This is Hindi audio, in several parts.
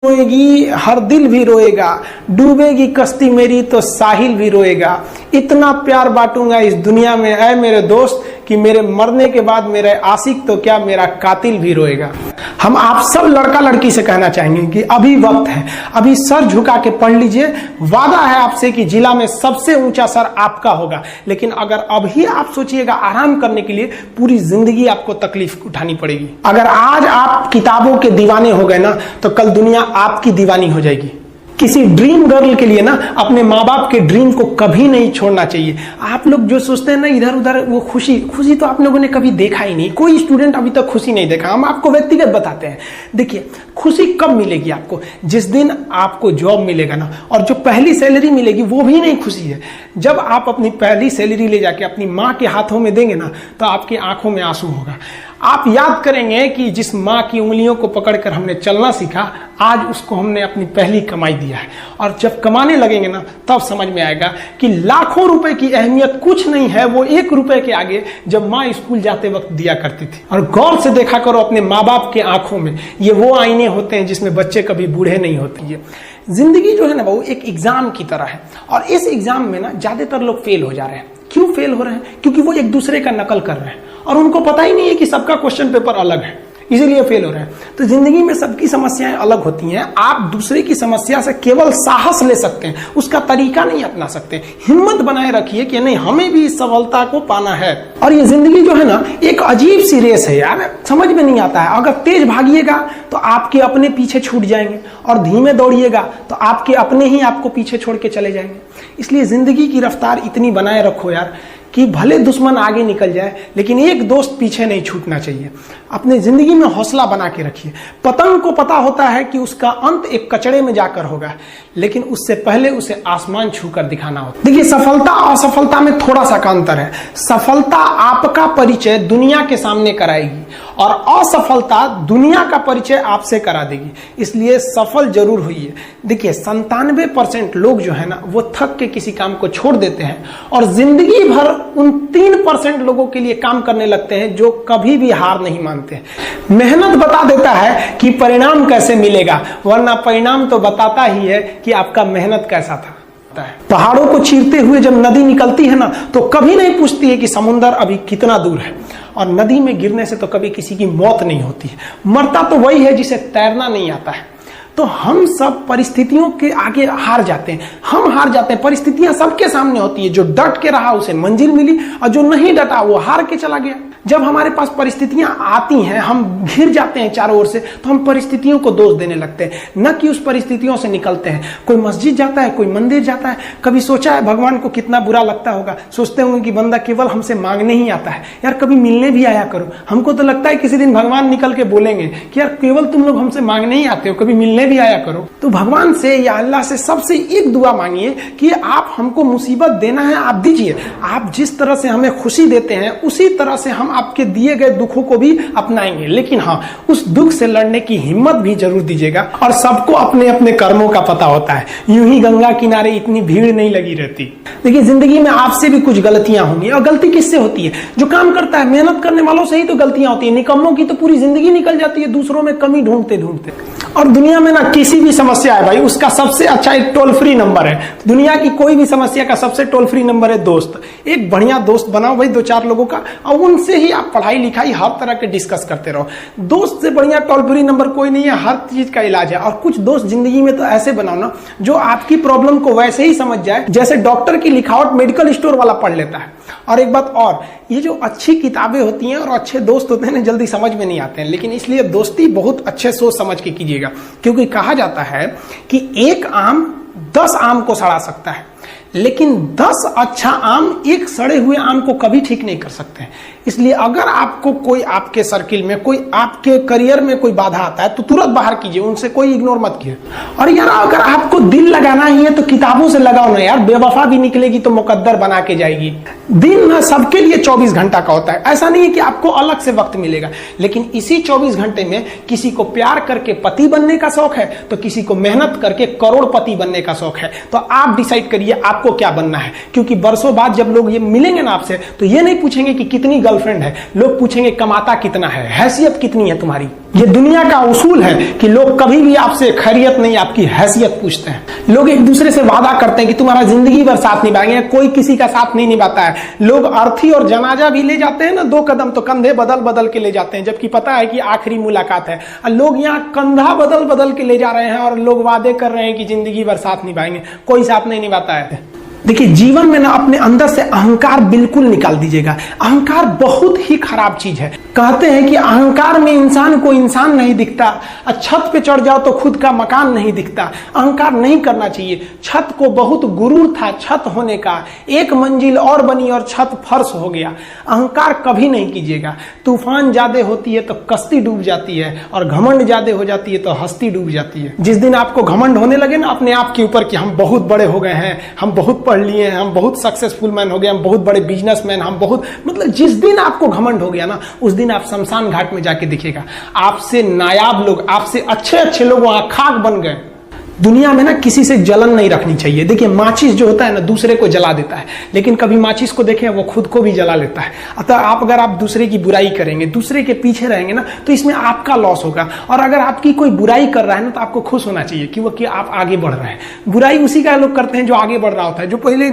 रोएगी हर दिल भी रोएगा, डूबेगी कश्ती मेरी तो साहिल भी रोएगा। इतना प्यार बांटूंगा इस दुनिया में ऐ मेरे दोस्त कि मेरे मरने के बाद मेरे आशिक तो क्या मेरा कातिल भी रोएगा। हम आप सब लड़का लड़की से कहना चाहेंगे कि अभी वक्त है, अभी सर झुका के पढ़ लीजिए। वादा है आपसे कि जिला में सबसे ऊंचा सर आपका होगा, लेकिन अगर अभी आप सोचिएगा आराम करने के लिए, पूरी जिंदगी आपको तकलीफ उठानी पड़ेगी। अगर आज आप किताबों के दीवाने हो गए ना, तो कल दुनिया आपकी दीवानी हो जाएगी। किसी ड्रीम गर्ल के लिए ना अपने माँ बाप के ड्रीम को कभी नहीं छोड़ना चाहिए। आप लोग जो सोचते हैं ना इधर उधर, वो खुशी तो आप लोगों ने कभी देखा ही नहीं। कोई स्टूडेंट अभी तक खुशी नहीं देखा। हम आपको व्यक्तिगत बताते हैं। देखिए, खुशी कब मिलेगी आपको? जिस दिन आपको जॉब मिलेगा ना, और जो पहली सैलरी मिलेगी वो भी नहीं खुशी है। जब आप अपनी पहली सैलरी ले जाके अपनी माँ के हाथों में देंगे ना, तो आपकी आंखों में आंसू होगा। आप याद करेंगे कि जिस माँ की उंगलियों को पकड़कर हमने चलना सीखा, आज उसको हमने अपनी पहली कमाई दिया है। और जब कमाने लगेंगे ना, तब समझ में आएगा कि लाखों रुपए की अहमियत कुछ नहीं है वो 1 रुपए के आगे, जब माँ स्कूल जाते वक्त दिया करती थी। और गौर से देखा करो अपने माँ बाप के आंखों में, ये वो आईने होते हैं जिसमें बच्चे कभी बूढ़े नहीं होते। ये जिंदगी जो है ना, वो एक एग्जाम की तरह है। और इस एग्जाम में ना ज्यादातर लोग फेल हो जा रहे हैं। क्यों फेल हो रहे हैं? क्योंकि वो एक दूसरे का नकल कर रहे हैं और उनको पता ही नहीं है कि सबका क्वेश्चन पेपर अलग है, इसीलिए फेल हो रहे हैं। तो जिंदगी में सबकी समस्याएं अलग होती हैं। आप दूसरे की समस्या से केवल साहस ले सकते हैं, उसका तरीका नहीं अपना सकते। हिम्मत बनाए रखिए कि नहीं, हमें भी इस सफलता को पाना है। और ये जिंदगी जो है ना, एक अजीब सी रेस है यार, समझ में नहीं आता है। अगर तेज भागिएगा तो आपके अपने पीछे छूट जाएंगे, और धीमे दौड़िएगा तो आपके अपने ही आपको पीछे छोड़ के चले जाएंगे। इसलिए जिंदगी की रफ्तार इतनी बनाए रखो यार कि भले दुश्मन आगे निकल जाए, लेकिन एक दोस्त पीछे नहीं छूटना चाहिए। अपने जिंदगी में हौसला बना के रखिए। पतंग को पता होता है कि उसका अंत एक कचड़े में जाकर होगा, लेकिन उससे पहले उसे आसमान छूकर दिखाना होता है। देखिए, सफलता और असफलता में थोड़ा सा का अंतर है। सफलता आपका परिचय दुनिया के सामने कराएगी, और असफलता दुनिया का परिचय आपसे करा देगी। इसलिए सफल जरूर होइए। देखिए, 97% लोग जो है ना, वो थक के किसी काम को छोड़ देते हैं, और जिंदगी भर उन 3% लोगों के लिए काम करने लगते हैं जो कभी भी हार नहीं मानते हैं। मेहनत बता देता है कि परिणाम कैसे मिलेगा, वरना परिणाम तो बताता ही है कि आपका मेहनत कैसा था। पहाड़ों को चीरते हुए जब नदी निकलती है ना, तो कभी नहीं पूछती है कि समुद्र अभी कितना दूर है। और नदी में गिरने से तो कभी किसी की मौत नहीं होती है। मरता तो वही है जिसे तैरना नहीं आता है। तो हम सब परिस्थितियों के आगे हार जाते हैं। हम हार जाते हैं। परिस्थितियां सबके सामने होती है। जो डट के रहा उसे मंजिल मिली, और जो नहीं डटा वो हार के चला गया। जब हमारे पास परिस्थितियां आती हैं, हम घिर जाते हैं चारों ओर से, तो हम परिस्थितियों को दोष देने लगते हैं, न कि उस परिस्थितियों से निकलते हैं। कोई मस्जिद जाता है, कोई मंदिर जाता है, कभी सोचा है भगवान को कितना बुरा लगता होगा? सोचते होंगे कि बंदा केवल हमसे मांगने ही आता है। यार, कभी मिलने भी आया करो। हमको तो लगता है किसी दिन भगवान निकल के बोलेंगे कि यार केवल तुम लोग हमसे मांगने ही आते हो, कभी मिलने भी आया करो। तो भगवान से या अल्लाह से सबसे एक दुआ मांगिए कि आप हमको मुसीबत देना है, आप दीजिए। आप जिस तरह से हमें खुशी देते हैं, उसी तरह से हम आपके दिए गए दुखों को भी अपनाएंगे। लेकिन हाँ, उस दुख से लड़ने की हिम्मत भी जरूर दीजिएगा। और सबको अपने अपने कर्मों का पता होता है। यूं ही गंगा किनारे इतनी भीड़ नहीं लगी रहती। देखिए, जिंदगी में आपसे भी कुछ गलतियां होंगी। और गलती किससे होती है? जो काम करता है, मेहनत करने वालों से ही तो गलतियां होती है। निकम्मों की तो पूरी जिंदगी निकल जाती है दूसरों में कमी ढूंढते ढूंढते। और दुनिया में ना किसी भी समस्या है भाई, उसका सबसे अच्छा एक टोल फ्री नंबर है। दुनिया की कोई भी समस्या का सबसे टोल फ्री नंबर है दोस्त। एक बढ़िया दोस्त बनाओ भाई, 2-4 लोगों का, और उनसे ही आप पढ़ाई लिखाई हर तरह के डिस्कस करते रहो। दोस्त से बढ़िया टोल फ्री नंबर कोई नहीं है। हर चीज का इलाज है। और कुछ दोस्त जिंदगी में तो ऐसे बनाओ ना, जो आपकी प्रॉब्लम को वैसे ही समझ जाए जैसे डॉक्टर की लिखावट मेडिकल स्टोर वाला पढ़ लेता है। और एक बात और, ये जो अच्छी किताबें होती हैं और अच्छे दोस्त होते हैं ना, जल्दी समझ में नहीं आते हैं। लेकिन इसलिए दोस्ती बहुत अच्छे सोच समझ के कीजिएगा, क्योंकि कहा जाता है कि एक आम 10 आम को सड़ा सकता है, लेकिन 10 अच्छा आम एक सड़े हुए आम को कभी ठीक नहीं कर सकते हैं। इसलिए अगर आपको कोई आपके सर्किल में, कोई आपके करियर में कोई बाधा आता है, तो तुरंत बाहर कीजिए, उनसे कोई इग्नोर मत कीजिए। और यार, अगर आपको दिल लगाना ही है तो किताबों से लगाओ ना यार। बेवफा भी निकलेगी तो मुकद्दर बना के जाएगी। दिन ना सबके लिए 24 घंटा का होता है। ऐसा नहीं है कि आपको अलग से वक्त मिलेगा, लेकिन इसी 24 घंटे में किसी को प्यार करके पति बनने का शौक है, तो किसी को मेहनत करके करोड़पति बनने का शौक है। तो आप डिसाइड करिए आपको क्या बनना है। क्योंकि बरसों बाद जब लोग ये मिलेंगे ना आपसे, तो ये नहीं पूछेंगे कि कितनी गर्लफ्रेंड है, लोग पूछेंगे कमाता कितना है, हैसियत कितनी है तुम्हारी। ये दुनिया का उसूल है कि लोग कभी भी आपसे खैरियत नहीं, आपकी हैसियत पूछते हैं। लोग एक दूसरे से वादा करते हैं कि तुम्हारा जिंदगी भर साथ निभाएंगे, कोई किसी का साथ नहीं निभाता है। लोग अर्थी और जनाजा भी ले जाते हैं ना 2 कदम, तो कंधे बदल बदल के ले जाते हैं, जबकि पता है कि आखिरी मुलाकात है। और लोग यहाँ कंधा बदल बदल के ले जा रहे हैं और लोग वादे कर रहे हैं कि जिंदगी भर साथ निभाएंगे, कोई साथ नहीं निभाता है। देखिए, जीवन में ना अपने अंदर से अहंकार बिल्कुल निकाल दीजिएगा। अहंकार बहुत ही खराब चीज है। कहते हैं कि अहंकार में इंसान को इंसान नहीं दिखता, छत पे चढ़ जाओ तो खुद का मकान नहीं दिखता। अहंकार नहीं करना चाहिए। छत को बहुत गुरूर था छत होने का, 1 मंजिल और बनी और छत फर्श हो गया। अहंकार कभी नहीं कीजिएगा। तूफान ज्यादा होती है तो कश्ती डूब जाती है, और घमंड ज्यादा हो जाती है तो हस्ती डूब जाती है। जिस दिन आपको घमंड होने लगे ना अपने आप के ऊपर कि हम बहुत बड़े हो गए हैं, हम बहुत पढ़ लिए हैं, हम बहुत सक्सेसफुल मैन हो गए, हम बहुत बड़े बिजनेसमैन, हम बहुत, मतलब जिस दिन आपको घमंड हो गया ना, उस दिन आप शमशान घाट में जाके देखिएगा, आपसे नायाब लोग, आपसे अच्छे अच्छे लोग वहां खाक बन गए। दुनिया में ना किसी से जलन नहीं रखनी चाहिए। देखिए, माचिस जो होता है ना दूसरे को जला देता है, लेकिन कभी माचिस को देखें वो खुद को भी जला लेता है। अतः अगर आप दूसरे की बुराई करेंगे, दूसरे के पीछे रहेंगे ना, तो इसमें आपका लॉस होगा। और अगर आपकी कोई बुराई कर रहा है ना, तो आपको खुश होना चाहिए कि आप आगे बढ़ रहे हैं। बुराई उसी का लोग करते हैं जो आगे बढ़ रहा होता है। जो पहले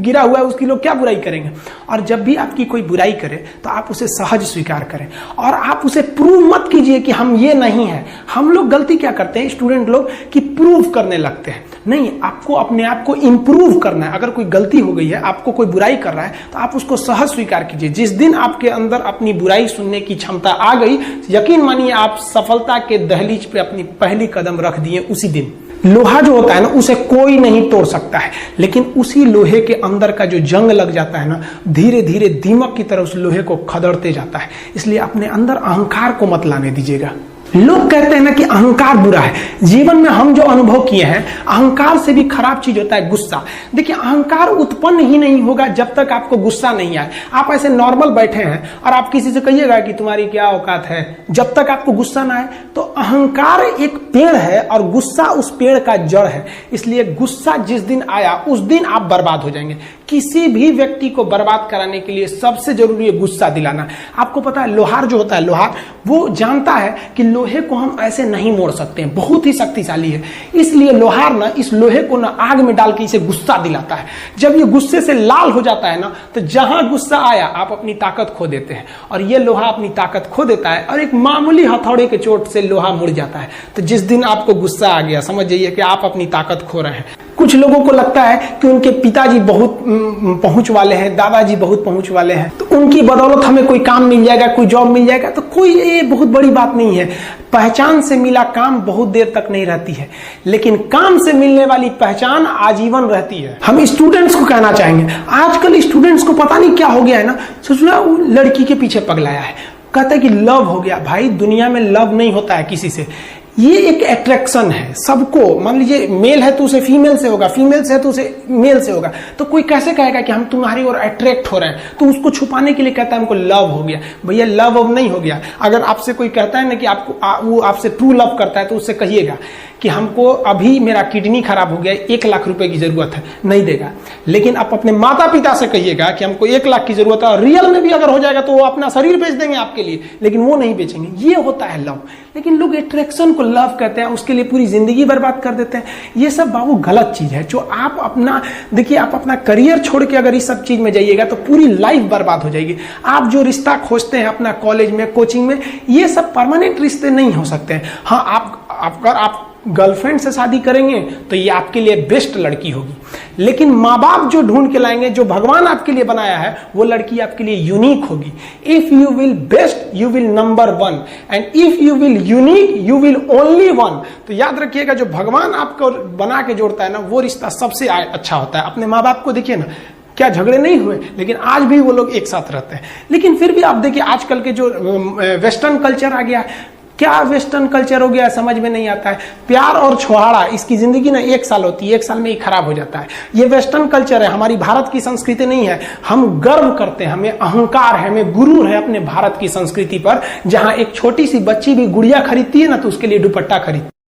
गिरा हुआ है उसकी लोग क्या बुराई करेंगे। और जब भी आपकी कोई बुराई करे तो आप उसे सहज स्वीकार करें, और आप उसे प्रूव मत कीजिए कि हम ये नहीं है। हम लोग गलती क्या करते हैं स्टूडेंट लोग, कि प्रूव करने लगते हैं। नहीं, आपको अपने आप को इंप्रूव करना है। अगर कोई गलती हो गई है, आपको कोई बुराई कर रहा है, तो आप उसको सहज स्वीकार कीजिए। जिस दिन आपके अंदर अपनी बुराई सुनने की क्षमता आ गई, यकीन मानिए आप सफलता के दहलीज पे अपनी पहली कदम रख दिए उसी दिन। लोहा जो होता है ना, उसे कोई नहीं तोड़ सकता है, लेकिन उसी लोहे के अंदर का जो जंग लग जाता है ना, धीरे धीरे दीमक की तरह उस लोहे को खदड़ते जाता है। इसलिए अपने अंदर अहंकार को मत लाने दीजिएगा। लोग कहते हैं ना कि अहंकार बुरा है। जीवन में हम जो अनुभव किए हैं, अहंकार से भी खराब चीज होता है गुस्सा। देखिए, अहंकार उत्पन्न ही नहीं होगा जब तक आपको गुस्सा नहीं आए। आप ऐसे नॉर्मल बैठे हैं और आप किसी से कहिएगा कि तुम्हारी क्या औकात है, जब तक आपको गुस्सा ना आए। तो अहंकार एक पेड़ है और गुस्सा उस पेड़ का जड़ है। इसलिए गुस्सा जिस दिन आया उस दिन आप बर्बाद हो जाएंगे। किसी भी व्यक्ति को बर्बाद कराने के लिए सबसे जरूरी है गुस्सा दिलाना। आपको पता है, लोहार जो होता है, लोहार वो जानता है कि लोहे को हम ऐसे नहीं मोड़ सकते हैं, बहुत ही शक्तिशाली है। इसलिए लोहार ना इस लोहे को ना आग में डाल के इसे गुस्सा दिलाता है। जब ये गुस्से से लाल हो जाता है ना, तो जहां गुस्सा आया आप अपनी ताकत खो देते हैं, और ये लोहा अपनी ताकत खो देता है, और एक मामूली हथौड़े के चोट से लोहा मुड़ जाता है। तो जिस दिन आपको गुस्सा आ गया, समझ जाइए कि आप अपनी ताकत खो रहे हैं। कुछ लोगों को लगता है कि उनके पिताजी बहुत पहुंच वाले हैं, दादाजी बहुत पहुंच वाले हैं, तो उनकी बदौलत हमें कोई काम मिल जाएगा, कोई जॉब मिल जाएगा। तो कोई ये बहुत बड़ी बात नहीं है। पहचान से मिला काम बहुत देर तक नहीं रहती है, लेकिन काम से मिलने वाली पहचान आजीवन रहती है। हम स्टूडेंट्स को कहना चाहेंगे, आजकल स्टूडेंट्स को पता नहीं क्या हो गया है ना, सोचना वो लड़की के पीछे पगलाया है, कहता है कि लव हो गया। भाई, दुनिया में लव नहीं होता है किसी से। ये एक अट्रैक्शन है सबको। मान लीजिए मेल है तो उसे फीमेल से होगा, फीमेल से है तो उसे मेल से होगा। तो कोई कैसे कहेगा कि हम तुम्हारी ओर अट्रैक्ट हो रहे हैं, तो उसको छुपाने के लिए कहता है हमको लव हो गया। भैया, लव अब नहीं हो गया। अगर आपसे कोई कहता है ना कि आपको वो आपसे ट्रू लव करता है, तो उससे कहिएगा कि हमको अभी मेरा किडनी खराब हो गया, 1 लाख रुपए की जरूरत है, नहीं देगा। लेकिन आप अपने माता पिता से कहिएगा कि हमको 1 लाख की जरूरत है, और रियल में भी अगर हो जाएगा तो वो अपना शरीर बेच देंगे आपके लिए, लेकिन वो नहीं बेचेंगे। ये होता है लव। लेकिन लोग अट्रैक्शन को लव कहते हैं, उसके लिए पूरी जिंदगी बर्बाद कर देते हैं। ये सब बाबू गलत चीज है। जो आप अपना, देखिए, आप अपना करियर छोड़ के अगर इस सब चीज में जाइएगा तो पूरी लाइफ बर्बाद हो जाएगी। आप जो रिश्ता खोजते हैं अपना कॉलेज में, कोचिंग में, ये सब परमानेंट रिश्ते नहीं हो सकते हैं। हाँ, अगर आप गर्लफ्रेंड से शादी करेंगे तो ये आपके लिए बेस्ट लड़की होगी, लेकिन माँ बाप जो ढूंढ के लाएंगे, जो भगवान आपके लिए बनाया है, वो लड़की आपके लिए यूनिक होगी। If you will best you will number 1, and if you will unique you will only 1। तो याद रखिएगा, जो भगवान आपको बना के जोड़ता है ना, वो रिश्ता सबसे अच्छा होता है। अपने माँ बाप को देखिए ना, क्या झगड़े नहीं हुए, लेकिन आज भी वो लोग एक साथ रहते हैं। लेकिन फिर भी आप देखिए, आजकल के जो वेस्टर्न कल्चर आ गया, क्या वेस्टर्न कल्चर हो गया समझ में नहीं आता है। प्यार और छोहाड़ा, इसकी जिंदगी ना 1 साल होती है, 1 साल में ही खराब हो जाता है। ये वेस्टर्न कल्चर है, हमारी भारत की संस्कृति नहीं है। हम गर्व करते हैं, हमें अहंकार है, हमें गुरूर है अपने भारत की संस्कृति पर। जहां एक छोटी सी बच्ची भी गुड़िया खरीदती है ना, तो उसके लिए दुपट्टा खरीदती है।